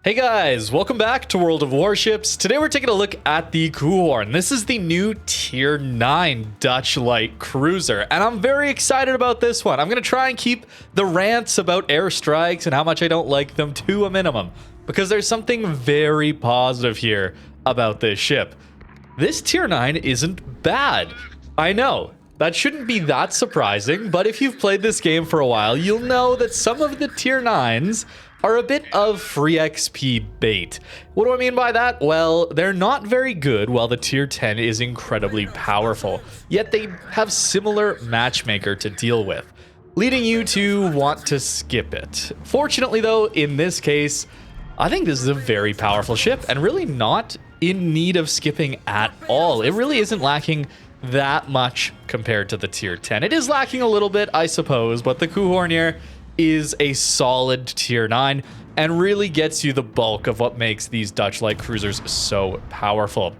Hey guys, welcome back to World of Warships. Today we're taking a look at the Coehoorn. This is the new Tier 9 Dutch light cruiser, and I'm very excited about this one. I'm going to try and keep the rants about airstrikes and how much I don't like them to a minimum, because there's something very positive here about this ship. This Tier 9 isn't bad. I know, that shouldn't be that surprising, but if you've played this game for a while, you'll know that some of the Tier 9s are a bit of free XP bait. What do I mean by that? Well, they're not very good while the Tier 10 is incredibly powerful, yet they have similar matchmaker to deal with, leading you to want to skip it. Fortunately though, in this case, I think this is a very powerful ship and really not in need of skipping at all. It really isn't lacking that much compared to the Tier 10. It is lacking a little bit, I suppose, but the Coehoorn here is a solid Tier 9 and really gets you the bulk of what makes these Dutch light cruisers so powerful.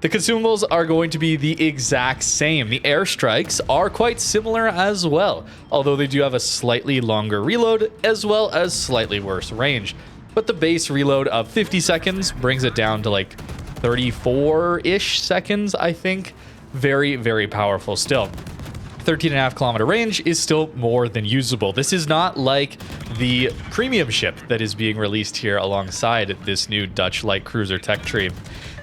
The consumables are going to be the exact same. The Airstrikes are quite similar as well, although they do have a slightly longer reload as well as slightly worse range. But the base reload of 50 seconds brings it down to like 34-ish seconds, I think. Very, very powerful still. 13.5 kilometer range is still more than usable. This is not like the premium ship that is being released here alongside this new Dutch light cruiser tech tree.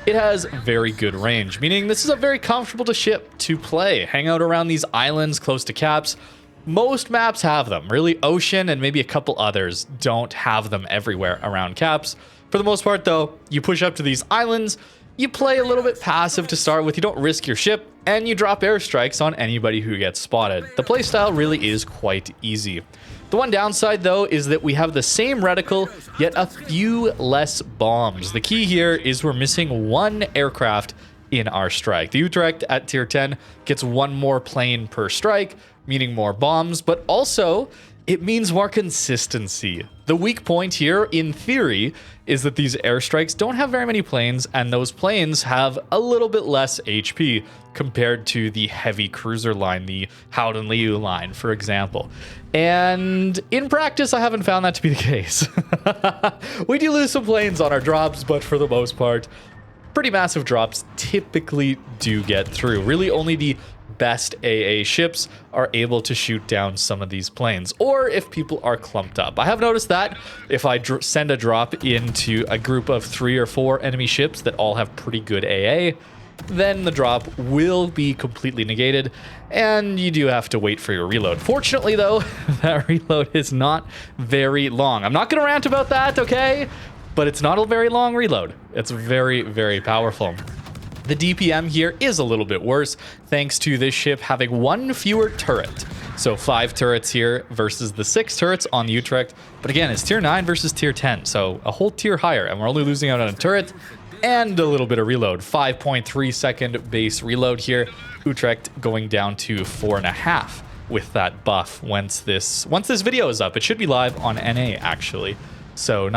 It has very good range, meaning this is a very comfortable ship to play. Hang out around these islands close to caps. Most maps have them. Really, Ocean and maybe a couple others don't have them everywhere around caps. For the most part though, you push up to these islands, you play a little bit passive to start with, you don't risk your ship, and you drop airstrikes on anybody who gets spotted. The playstyle really is quite easy. The one downside though is that we have the same reticle, yet a few less bombs. The key here is we're missing one aircraft in our strike. The Utrecht at Tier 10 gets one more plane per strike, meaning more bombs, but also it means more consistency. The weak point here, in theory, is that these airstrikes don't have very many planes, and those planes have a little bit less HP compared to the heavy cruiser line, the Howden Liu line, for example. And in practice, I haven't found that to be the case. We do lose some planes on our drops, but for the most part, pretty massive drops typically do get through. Really, only the best AA ships are able to shoot down some of these planes, or if people are clumped up. I have noticed that if I send a drop into a group of 3 or 4 enemy ships that all have pretty good AA, then the drop will be completely negated, and you do have to wait for your reload. Fortunately though, that reload is not very long. I'm not gonna rant about that, okay? But it's not a very long reload. It's very, very powerful. The DPM here is a little bit worse, thanks to this ship having one fewer turret. So 5 turrets here versus the 6 turrets on the Utrecht. But again, it's Tier 9 versus Tier 10, so a whole tier higher, and we're only losing out on a turret and a little bit of reload. 5.3 second base reload here. Utrecht going down to 4.5 with that buff once this video is up. It should be live on NA actually, so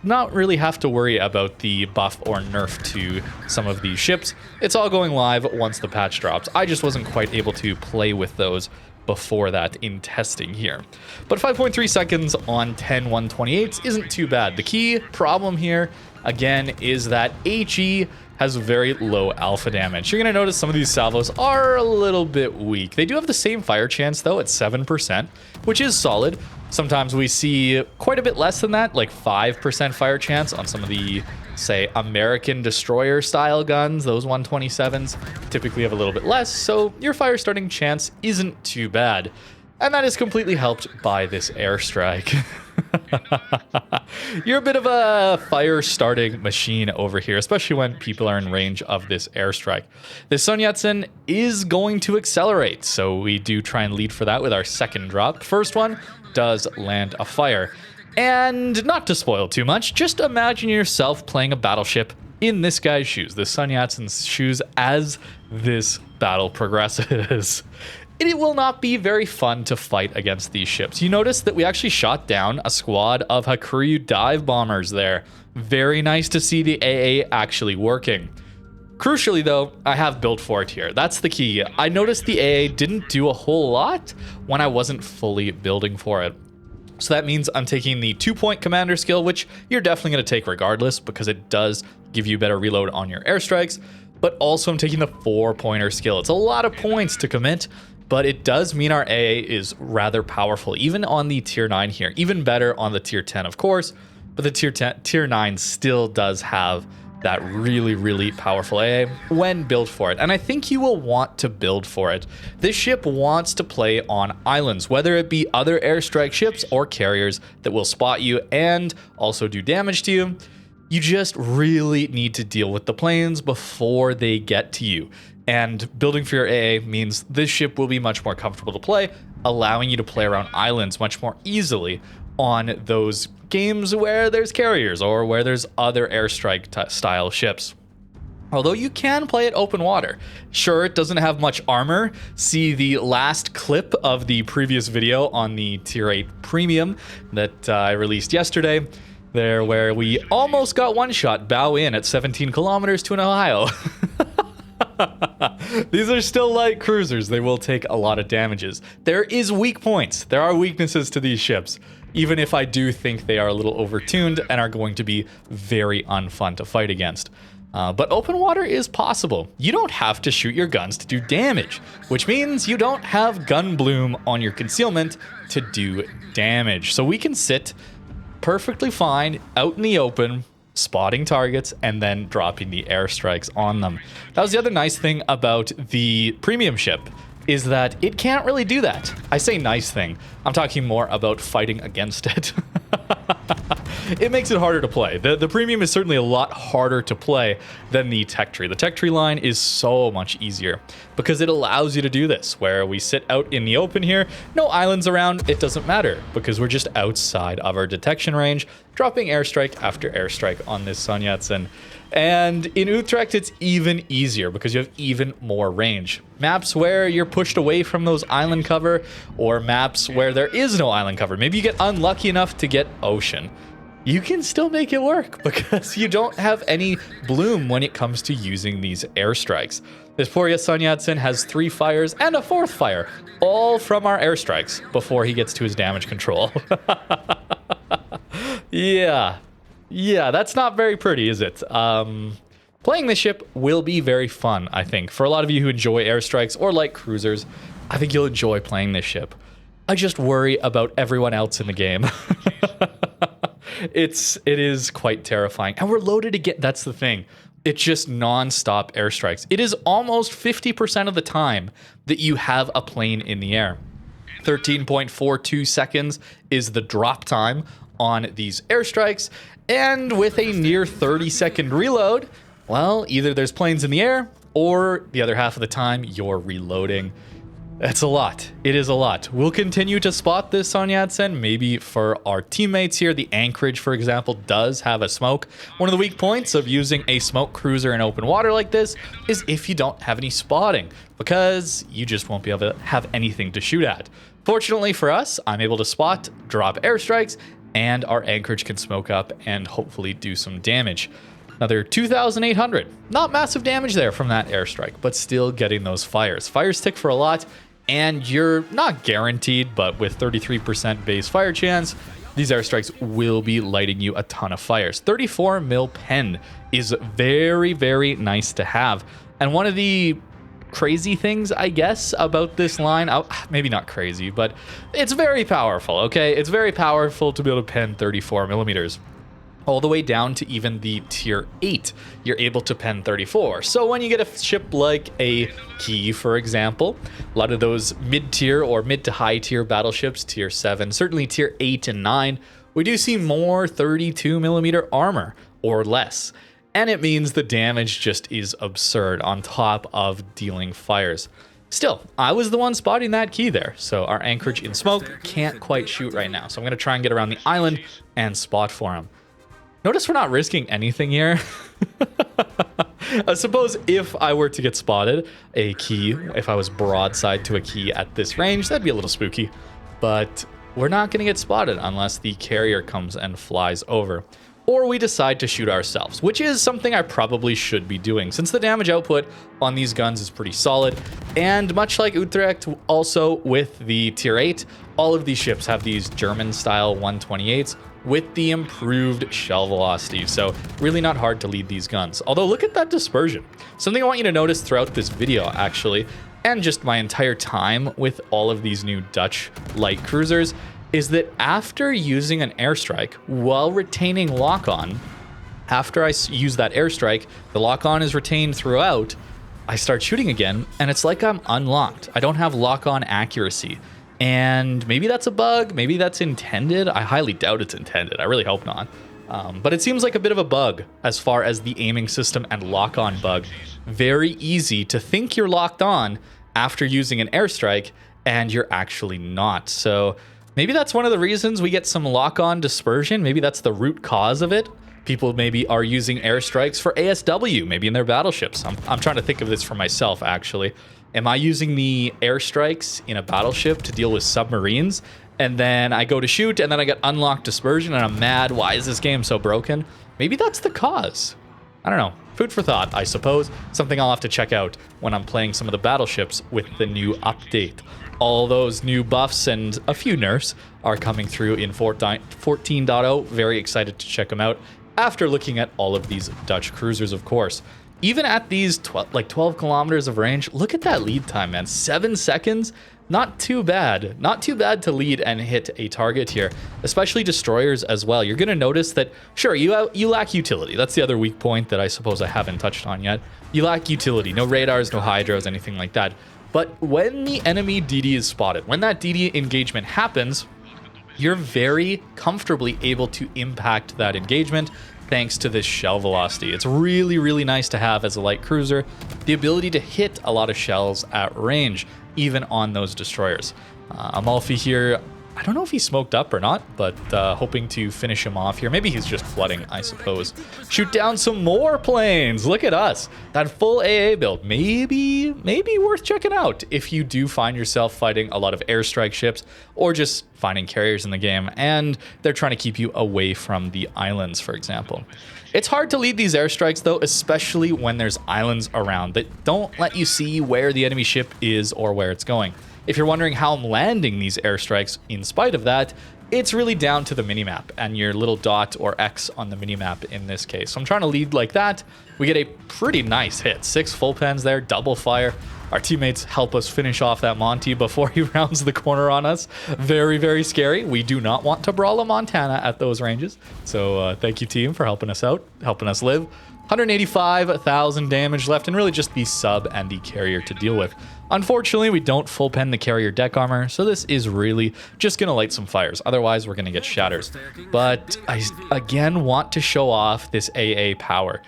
not really have to worry about the buff or nerf to some of these ships. It's all going live once the patch drops. I just wasn't quite able to play with those before that in testing here. But 5.3 seconds on 10 128s isn't too bad. The key problem here, again, is that HE has very low alpha damage. You're going to notice some of these salvos are a little bit weak. They do have the same fire chance though at 7%, which is solid. Sometimes we see quite a bit less than that, like 5% fire chance on some of the, say, American destroyer style guns. Those 127s typically have a little bit less, so your fire starting chance isn't too bad. And that is completely helped by this airstrike. You're a bit of a fire starting machine over here, especially when people are in range of this airstrike. The Sun Yat-sen is going to accelerate, so we do try and lead for that with our second drop. First one does land a fire. And not to spoil too much, just imagine yourself playing a battleship in this guy's shoes, the Sun Yat-sen's shoes, as this battle progresses. It will not be very fun to fight against these ships. You notice that we actually shot down a squad of Hakuryu dive bombers there. Very nice to see the AA actually working. Crucially though, I have built for it here. That's the key. I noticed the AA didn't do a whole lot when I wasn't fully building for it. So that means I'm taking the 2-point commander skill, which you're definitely going to take regardless because it does give you better reload on your airstrikes. But also I'm taking the 4-pointer skill. It's a lot of points to commit, but it does mean our AA is rather powerful, even on the tier 9 here. Even better on the tier 10, of course, but the tier 9 still does have that really, really powerful AA when built for it. And I think you will want to build for it. This ship wants to play on islands, whether it be other airstrike ships or carriers that will spot you and also do damage to you. You just really need to deal with the planes before they get to you. And building for your AA means this ship will be much more comfortable to play, allowing you to play around islands much more easily on those games where there's carriers or where there's other airstrike style ships. Although you can play it open water. Sure, it doesn't have much armor. See the last clip of the previous video on the tier 8 premium that I released yesterday there, where we almost got one shot bow in at 17 kilometers to an Ohio. These are still light cruisers. They will take a lot of damages. There is weak points. There are weaknesses to these ships, even if I do think they are a little overtuned and are going to be very unfun to fight against. But open water is possible. You don't have to shoot your guns to do damage, which means you don't have gun bloom on your concealment to do damage. So we can sit perfectly fine out in the open, spotting targets and then dropping the airstrikes on them. That was the other nice thing about the premium ship, is that it can't really do that. I say nice thing, I'm talking more about fighting against it. It makes it harder to play. The premium is certainly a lot harder to play than the tech tree. The tech tree line is so much easier because it allows you to do this, where we sit out in the open here, no islands around, it doesn't matter because we're just outside of our detection range, dropping airstrike after airstrike on this Sun Yat-sen. And in Utrecht, it's even easier because you have even more range. Maps where you're pushed away from those island cover, or maps where there is no island cover. Maybe you get unlucky enough to get ocean. You can still make it work because you don't have any bloom when it comes to using these airstrikes. This poor Sun Yat-sen has 3 fires and a 4th fire, all from our airstrikes before he gets to his damage control. Yeah, that's not very pretty, is it? Playing this ship will be very fun, I think. For a lot of you who enjoy airstrikes or like cruisers, I think you'll enjoy playing this ship. I just worry about everyone else in the game. It is quite terrifying. And we're loaded again. That's the thing. It's just non-stop airstrikes. It is almost 50% of the time that you have a plane in the air. 13.42 seconds is the drop time on these airstrikes. And with a near 30-second reload, well, either there's planes in the air or the other half of the time you're reloading. That's a lot. It is a lot. We'll continue to spot this Sun Yat-sen, maybe for our teammates here. The anchorage, for example, does have a smoke. One of the weak points of using a smoke cruiser in open water like this is if you don't have any spotting, because you just won't be able to have anything to shoot at. Fortunately for us, I'm able to spot, drop airstrikes, and our anchorage can smoke up and hopefully do some damage. Another 2,800. Not massive damage there from that airstrike, but still getting those fires. Fires tick for a lot, and you're not guaranteed, but with 33% base fire chance, these airstrikes will be lighting you a ton of fires. 34 mil pen is very, very nice to have. And one of the crazy things, I guess, about this line, maybe not crazy, but it's very powerful, okay? It's very powerful to be able to pen 34 millimeters. All the way down to even the tier 8, you're able to pen 34. So when you get a ship like a Key, for example, a lot of those mid-tier or mid to high-tier battleships, tier 7, certainly tier 8 and 9, we do see more 32 millimeter armor or less. And it means the damage just is absurd on top of dealing fires. Still, I was the one spotting that Key there, so our anchorage in smoke can't quite shoot right now. So I'm going to try and get around the island and spot for him. Notice we're not risking anything here. I suppose if I were to get spotted, a Key, if I was broadside to a Key at this range, that'd be a little spooky. But we're not going to get spotted unless the carrier comes and flies over. or we decide to shoot ourselves, which is something I probably should be doing since the damage output on these guns is pretty solid. And much like Utrecht, also with the tier 8, all of these ships have these German style 128s with the improved shell velocity, so really not hard to lead these guns. Although look at that dispersion. Something I want you to notice throughout this video actually, and just my entire time with all of these new Dutch light cruisers, is that after using an airstrike while retaining lock-on, after I use that airstrike, the lock-on is retained throughout, I start shooting again, and it's like I'm unlocked. I don't have lock-on accuracy. And maybe that's a bug, maybe that's intended. I highly doubt it's intended. I really hope not. But it seems like a bit of a bug as far as the aiming system and lock-on bug. Very easy to think you're locked on after using an airstrike, and you're actually not. So maybe that's one of the reasons we get some lock-on dispersion. Maybe that's the root cause of it. People maybe are using airstrikes for ASW, maybe in their battleships. I'm trying to think of this for myself, actually. Am I using the airstrikes in a battleship to deal with submarines? And then I go to shoot, and then I get unlocked dispersion, and I'm mad. Why is this game so broken? Maybe that's the cause. I don't know. Food for thought, I suppose. Something I'll have to check out when I'm playing some of the battleships with the new update. All those new buffs and a few nerfs are coming through in 14.0. Very excited to check them out after looking at all of these Dutch cruisers, of course. Even at these 12 kilometers of range, look at that lead time, man. 7 seconds. Not too bad. Not too bad to lead and hit a target here, especially destroyers as well. You're going to notice that, sure, you lack utility. That's the other weak point that I suppose I haven't touched on yet. You lack utility. No radars, no hydros, anything like that. But when the enemy DD is spotted, when that DD engagement happens, you're very comfortably able to impact that engagement thanks to this shell velocity. It's really, really nice to have as a light cruiser, the ability to hit a lot of shells at range, even on those destroyers. Amalfi here, I don't know if he smoked up or not, but hoping to finish him off here. Maybe he's just flooding, I suppose. Shoot down some more planes. Look at us. That full AA build. Maybe worth checking out if you do find yourself fighting a lot of airstrike ships or just finding carriers in the game and they're trying to keep you away from the islands, for example. It's hard to lead these airstrikes though, especially when there's islands around that don't let you see where the enemy ship is or where it's going. If you're wondering how I'm landing these airstrikes in spite of that, it's really down to the minimap and your little dot or X on the minimap in this case. So I'm trying to lead like that. We get a pretty nice hit. 6 full pens there, double fire. Our teammates help us finish off that Monty before he rounds the corner on us. Very, very scary. We do not want to brawl a Montana at those ranges. So thank you, team, for helping us out, helping us live. 185,000 damage left, and really just the sub and the carrier to deal with. Unfortunately, we don't full pen the carrier deck armor, so this is really just going to light some fires. Otherwise, we're going to get shatters. But I, again, want to show off this AA power.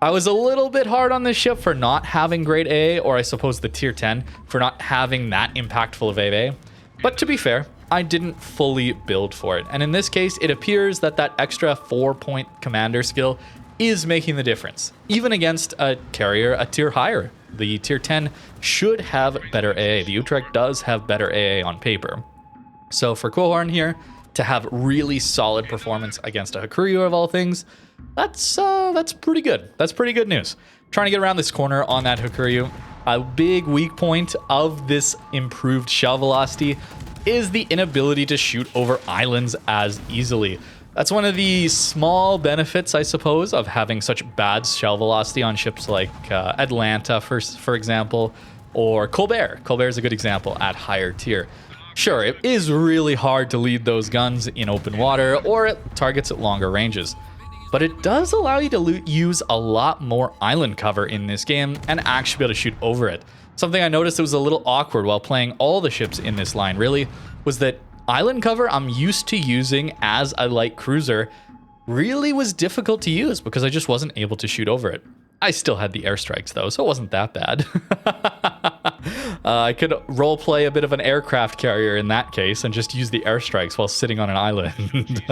I was a little bit hard on this ship for not having great AA, or I suppose the tier 10 for not having that impactful of AA. But to be fair, I didn't fully build for it. And in this case, it appears that that extra 4-point commander skill is making the difference. Even against a carrier a tier higher. The tier 10 should have better AA. The Utrecht does have better AA on paper. So for Coehoorn here to have really solid performance against a Hakuryu of all things, that's pretty good. That's pretty good news. Trying to get around this corner on that Hakuryu. A big weak point of this improved shell velocity is the inability to shoot over islands as easily. That's one of the small benefits, I suppose, of having such bad shell velocity on ships like Atlanta, for example, or Colbert. Colbert is a good example at higher tier. Sure, it is really hard to lead those guns in open water or at targets at longer ranges, but it does allow you to use a lot more island cover in this game and actually be able to shoot over it. Something I noticed that was a little awkward while playing all the ships in this line, really, was that island cover I'm used to using as a light cruiser really was difficult to use because I just wasn't able to shoot over it. I still had the airstrikes though, so it wasn't that bad. I could roleplay a bit of an aircraft carrier in that case and just use the airstrikes while sitting on an island.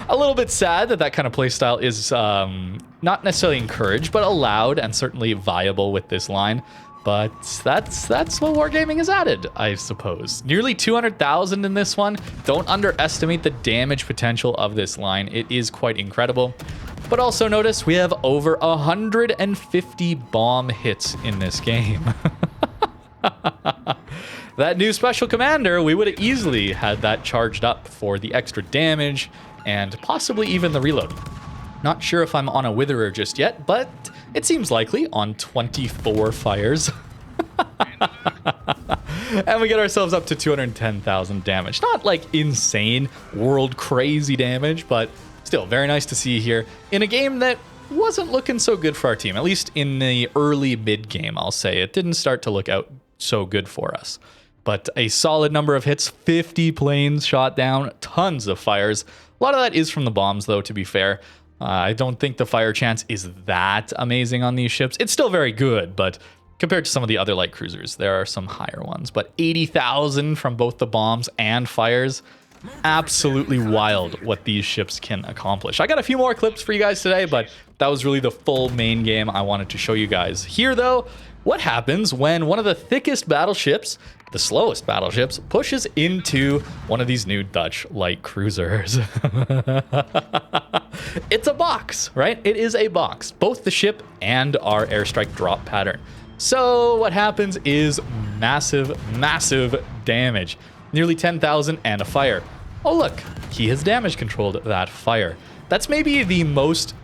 A little bit sad that that kind of playstyle is not necessarily encouraged, but allowed and certainly viable with this line. But that's what wargaming has added, I suppose. Nearly 200,000 in this one. Don't underestimate the damage potential of this line. It is quite incredible. But also notice we have over 150 bomb hits in this game. That new special commander, we would have easily had that charged up for the extra damage and possibly even the reload. Not sure if I'm on a witherer just yet, but it seems likely on 24 fires. And we get ourselves up to 210,000 damage. Not like insane world crazy damage, but still very nice to see here in a game that wasn't looking so good for our team. At least in the early mid game, I'll say. It didn't start to look out so good for us. But a solid number of hits, 50 planes shot down, tons of fires. A lot of that is from the bombs, though, to be fair. I don't think the fire chance is that amazing on these ships. It's still very good, but compared to some of the other light cruisers, there are some higher ones. But 80,000 from both the bombs and fires, absolutely wild what these ships can accomplish. I got a few more clips for you guys today, but that was really the full main game I wanted to show you guys. Here, though, what happens when one of the thickest battleships, the slowest battleships, pushes into one of these new Dutch light cruisers? It's a box, right? It is a box, both the ship and our airstrike drop pattern. So what happens is massive, massive damage. Nearly 10,000 and a fire. Oh, look, he has damage controlled that fire. That's maybe the most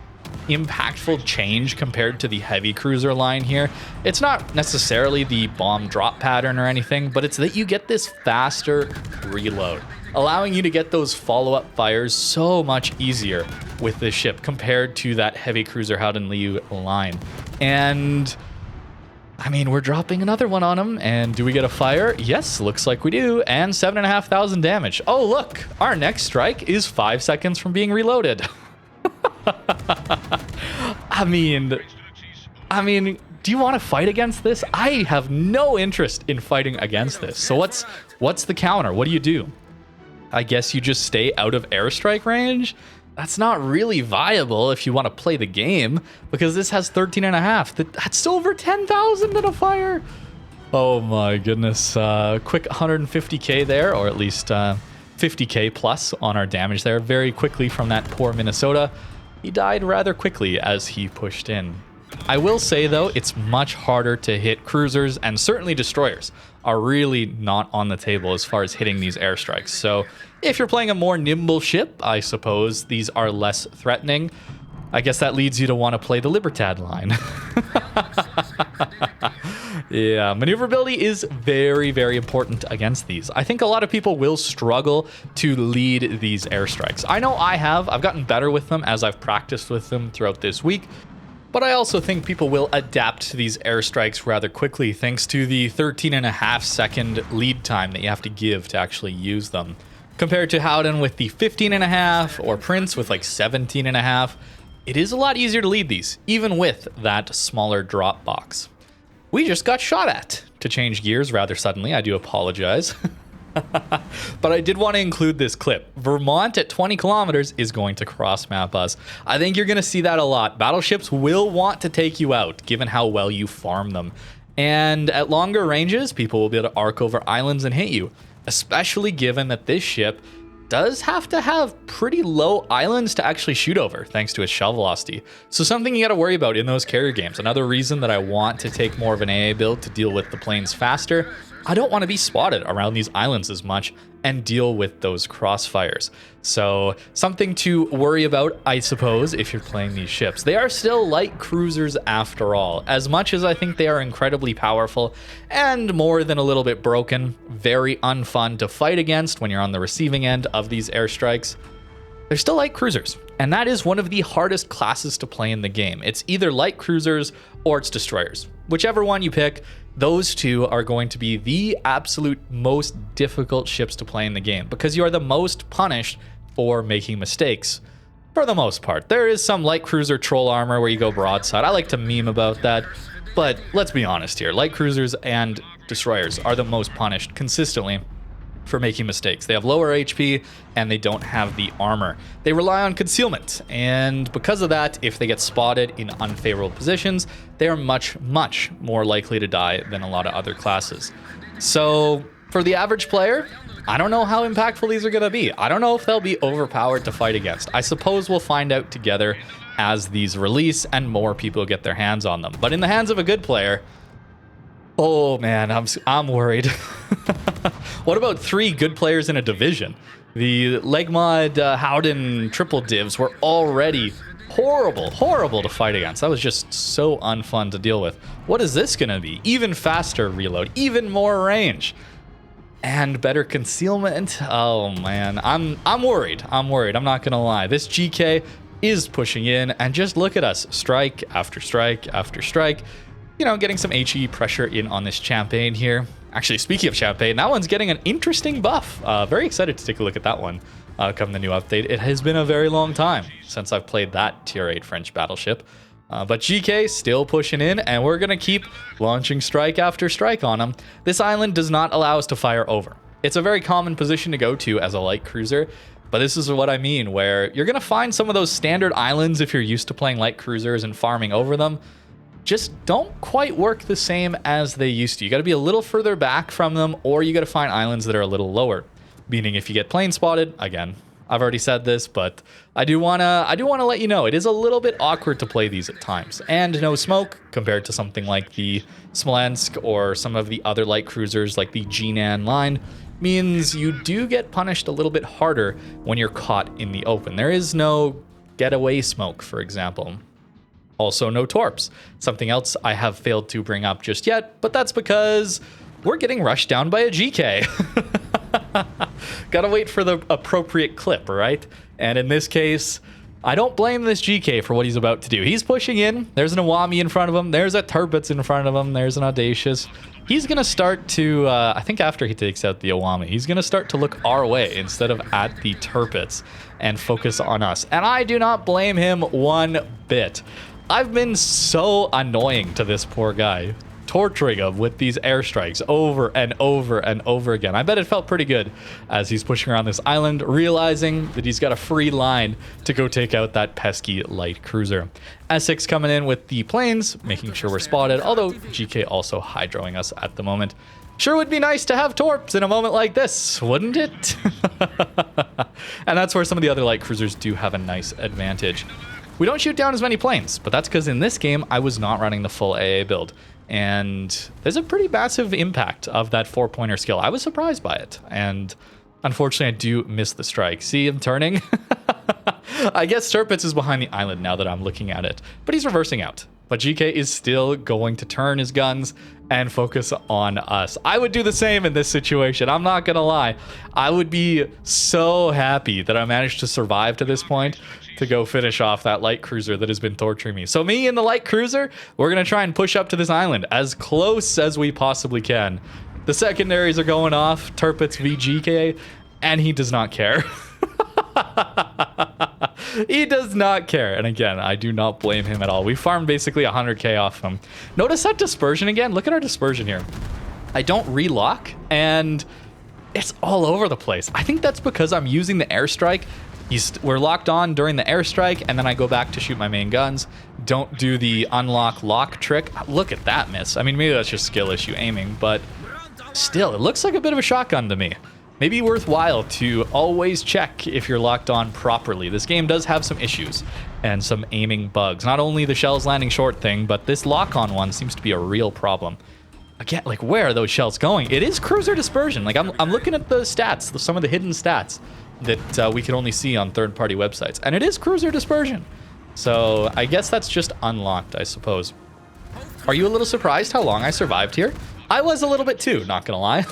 impactful change compared to the heavy cruiser line here. It's not necessarily the bomb drop pattern or anything, but it's that you get this faster reload, allowing you to get those follow-up fires so much easier with this ship compared to that heavy cruiser Howden Liu line. And I mean, we're dropping another one on him, and do we get a fire? Yes, looks like we do, and 7,500 damage. Oh, look, our next strike is 5 seconds from being reloaded. I mean, do you want to fight against this? I have no interest in fighting against this. So what's the counter? What do you do? I guess you just stay out of airstrike range? That's not really viable if you want to play the game, because this has 13.5. That's still over 10,000 in a fire. Oh my goodness. Quick 150k there, or at least 50k plus on our damage there. Very quickly from that poor Minnesota. He died rather quickly as he pushed in. I will say, though, it's much harder to hit cruisers, and certainly destroyers are really not on the table as far as hitting these airstrikes. So if you're playing a more nimble ship, I suppose these are less threatening. I guess that leads you to want to play the Libertad line. Yeah, maneuverability is very, very important against these. I think a lot of people will struggle to lead these airstrikes. I know I have. I've gotten better with them as I've practiced with them throughout this week. But I also think people will adapt to these airstrikes rather quickly thanks to the 13.5 second lead time that you have to give to actually use them. Compared to Howden with the 15.5 or Prince with like 17.5, it is a lot easier to lead these, even with that smaller drop box. We just got shot at. To change gears rather suddenly, I do apologize. But I did want to include this clip. Vermont at 20 kilometers is going to cross map us. I think you're going to see that a lot. Battleships will want to take you out, given how well you farm them. And at longer ranges, people will be able to arc over islands and hit you, especially given that this ship does have to have pretty low islands to actually shoot over, thanks to its shell velocity. So something you got to worry about in those carrier games. Another reason that I want to take more of an AA build to deal with the planes faster. I don't want to be spotted around these islands as much and deal with those crossfires. So something to worry about, I suppose, if you're playing these ships. They are still light cruisers after all. As much as I think they are incredibly powerful and more than a little bit broken, very unfun to fight against when you're on the receiving end of these airstrikes, they're still light cruisers. And that is one of the hardest classes to play in the game. It's either light cruisers or it's destroyers. Whichever one you pick, those two are going to be the absolute most difficult ships to play in the game because you are the most punished for making mistakes. For the most part. There is some light cruiser troll armor where you go broadside. I like to meme about that. But let's be honest here. Light cruisers and destroyers are the most punished consistently for making mistakes. They have lower HP and they don't have the armor. They rely on concealment, and because of that, if they get spotted in unfavorable positions, they are much, much more likely to die than a lot of other classes. So for the average player, I don't know how impactful these are going to be. I don't know if they'll be overpowered to fight against. I suppose we'll find out together as these release and more people get their hands on them. But in the hands of a good player, oh man, I'm worried. What about 3 good players in a division? The Legmod Howden triple divs were already horrible to fight against. That was just so unfun to deal with. What is this going to be? Even faster reload, even more range, and better concealment. Oh man, I'm worried. I'm not going to lie. This GK is pushing in, and just look at us, strike after strike after strike. You know, getting some HE pressure in on this Champagne here. Actually, speaking of Champagne, that one's getting an interesting buff. Very excited to take a look at that one come the new update. It has been a very long time since I've played that tier 8 French battleship. But GK still pushing in, and we're going to keep launching strike after strike on them. This island does not allow us to fire over. It's a very common position to go to as a light cruiser, but this is what I mean, where you're going to find some of those standard islands if you're used to playing light cruisers and farming over them just don't quite work the same as they used to. You got to be a little further back from them, or you got to find islands that are a little lower. Meaning if you get plane spotted, again, I've already said this, but I do wanna let you know it is a little bit awkward to play these at times. And no smoke compared to something like the Smolensk or some of the other light cruisers like the Jinan line means you do get punished a little bit harder when you're caught in the open. There is no getaway smoke, for example. Also, no torps. Something else I have failed to bring up just yet, but that's because we're getting rushed down by a GK. Gotta wait for the appropriate clip, right? And in this case, I don't blame this GK for what he's about to do. He's pushing in. There's an Awami in front of him. There's a Tirpitz in front of him. There's an Audacious. He's gonna start to, I think after he takes out the Awami, he's gonna start to look our way instead of at the Tirpitz and focus on us. And I do not blame him one bit. I've been so annoying to this poor guy, torturing him with these airstrikes over and over and over again. I bet it felt pretty good as he's pushing around this island, realizing that he's got a free line to go take out that pesky light cruiser. Essex coming in with the planes, making sure we're spotted, although GK also hydroing us at the moment. Sure would be nice to have torps in a moment like this, wouldn't it? And that's where some of the other light cruisers do have a nice advantage. We don't shoot down as many planes, but that's because in this game, I was not running the full AA build. And there's a pretty massive impact of that 4-pointer skill. I was surprised by it. And unfortunately, I do miss the strike. See him turning? I guess Tirpitz is behind the island now that I'm looking at it. But he's reversing out. But GK is still going to turn his guns and focus on us. I would do the same in this situation. I'm not going to lie. I would be so happy that I managed to survive to this point to go finish off that light cruiser that has been torturing me. So me and the light cruiser, we're going to try and push up to this island as close as we possibly can. The secondaries are going off, Tirpitz v GK, and he does not care. He does not care. And again, I do not blame him at all. We farmed basically 100k off him. Notice that dispersion again. Look at our dispersion here. I don't relock, and it's all over the place. I think that's because I'm using the airstrike. We're locked on during the airstrike, and then I go back to shoot my main guns. Don't do the unlock lock trick. Look at that miss. I mean, maybe that's just skill issue aiming, but still, it looks like a bit of a shotgun to me. Maybe worthwhile to always check if you're locked on properly. This game does have some issues and some aiming bugs. Not only the shells landing short thing, but this lock-on one seems to be a real problem. Again, like, where are those shells going? It is cruiser dispersion. Like, I'm looking at the stats, some of the hidden stats that we can only see on third-party websites, and it is cruiser dispersion. So I guess that's just unlocked, I suppose. Are you a little surprised how long I survived here? I was a little bit too, not gonna lie.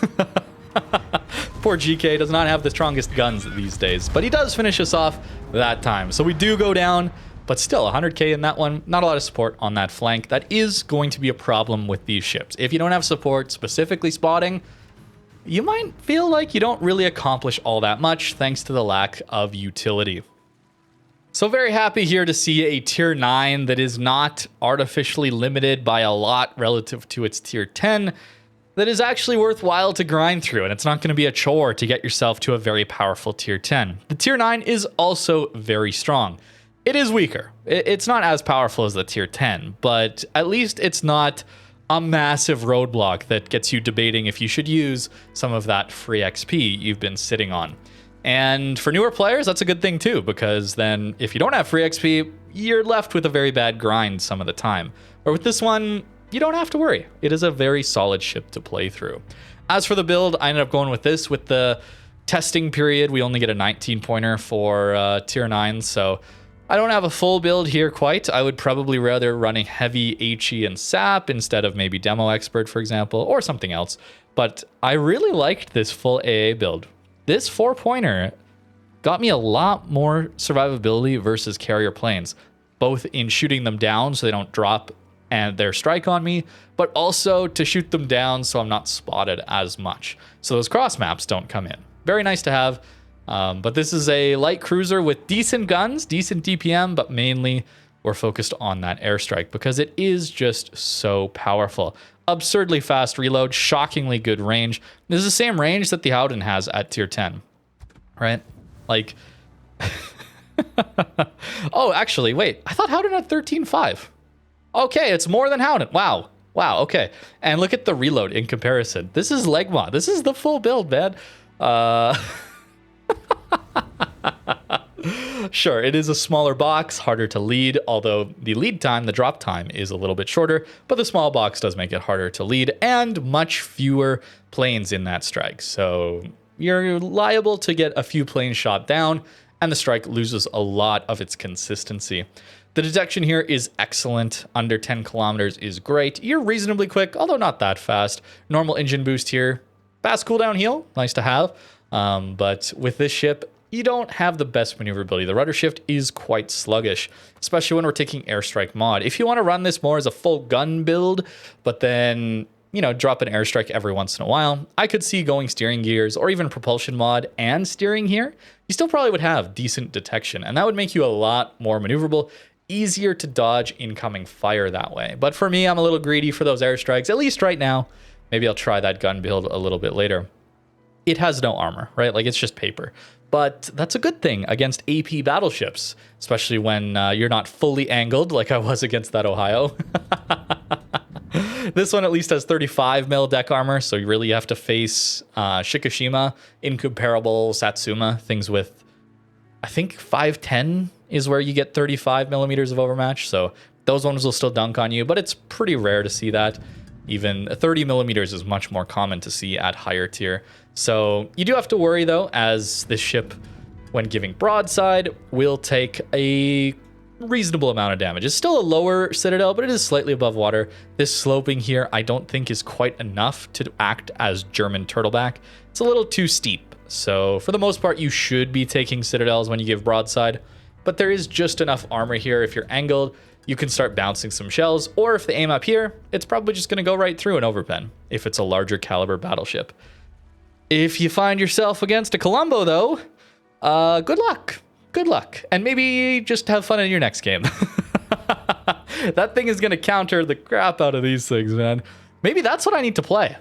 Poor GK does not have the strongest guns these days, but he does finish us off that time. So we do go down, but still 100k in that one. Not a lot of support on that flank. That is going to be a problem with these ships. If you don't have support, specifically spotting, you might feel like you don't really accomplish all that much thanks to the lack of utility. So very happy here to see a tier 9 that is not artificially limited by a lot relative to its tier 10. that is actually worthwhile to grind through, and it's not going to be a chore to get yourself to a very powerful tier 10. The tier 9 is also very strong. It is weaker. It's not as powerful as the tier 10, but at least it's not a massive roadblock that gets you debating if you should use some of that free XP you've been sitting on. And for newer players, that's a good thing too, because then if you don't have free XP, you're left with a very bad grind some of the time. Or with this one, you don't have to worry. It is a very solid ship to play through. As for the build, I ended up going with this. With the testing period, we only get a 19 pointer for tier 9, so I don't have a full build here quite. I would probably rather running heavy HE and SAP instead of maybe Demo Expert, for example, or something else. But I really liked this full AA build. This 4-pointer got me a lot more survivability versus carrier planes, both in shooting them down so they don't drop and their strike on me, but also to shoot them down so I'm not spotted as much. So those cross maps don't come in. Very nice to have. But this is a light cruiser with decent guns, decent DPM, but mainly we're focused on that airstrike because it is just so powerful. Absurdly fast reload, shockingly good range. This is the same range that the Howden has at tier 10, right? Like, oh, actually, wait, I thought Howden had 13.5. Okay, it's more than Howden. Wow. Wow, okay. And look at the reload in comparison. This is Legma. This is the full build, man. Sure, it is a smaller box, harder to lead, although the lead time, the drop time, is a little bit shorter, but the small box does make it harder to lead, and much fewer planes in that strike. So you're liable to get a few planes shot down, and the strike loses a lot of its consistency. The detection here is excellent. Under 10 kilometers is great. You're reasonably quick, although not that fast. Normal engine boost here. Fast cooldown heal, nice to have. But with this ship, you don't have the best maneuverability. The rudder shift is quite sluggish, especially when we're taking Airstrike mod. If you want to run this more as a full gun build, but then, you know, drop an Airstrike every once in a while, I could see going steering gears or even propulsion mod and steering here. You still probably would have decent detection, and that would make you a lot more maneuverable, easier to dodge incoming fire that way. But for me, I'm a little greedy for those Airstrikes, at least right now. Maybe I'll try that gun build a little bit later. It has no armor, right? Like, it's just paper. But that's a good thing against AP battleships, especially when you're not fully angled like I was against that Ohio. This one at least has 35 mil deck armor, so you really have to face Shikishima, incomparable Satsuma, things with, I think 510 is where you get 35 millimeters of overmatch, so those ones will still dunk on you, but it's pretty rare to see that. Even 30 millimeters is much more common to see at higher tier. So you do have to worry, though, as this ship, when giving broadside, will take a reasonable amount of damage. It's still a lower citadel, but it is slightly above water. This sloping here, I don't think is quite enough to act as German turtleback. It's a little too steep. So for the most part, you should be taking citadels when you give broadside, but there is just enough armor here. If you're angled, you can start bouncing some shells, or if they aim up here, it's probably just going to go right through an overpen if it's a larger caliber battleship. If you find yourself against a Colombo, though, good luck. Good luck. And maybe just have fun in your next game. That thing is going to counter the crap out of these things, man. Maybe that's what I need to play.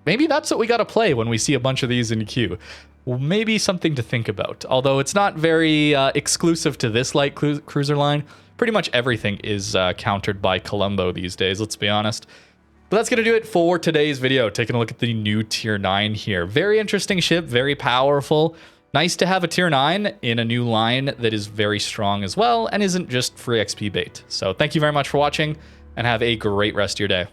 Maybe that's what we got to play when we see a bunch of these in queue. Well, maybe something to think about. Although it's not very exclusive to this light cruiser line. Pretty much everything is countered by Colombo these days, let's be honest. But that's going to do it for today's video, taking a look at the new Tier 9 here. Very interesting ship, very powerful. Nice to have a Tier 9 in a new line that is very strong as well and isn't just free XP bait. So thank you very much for watching and have a great rest of your day.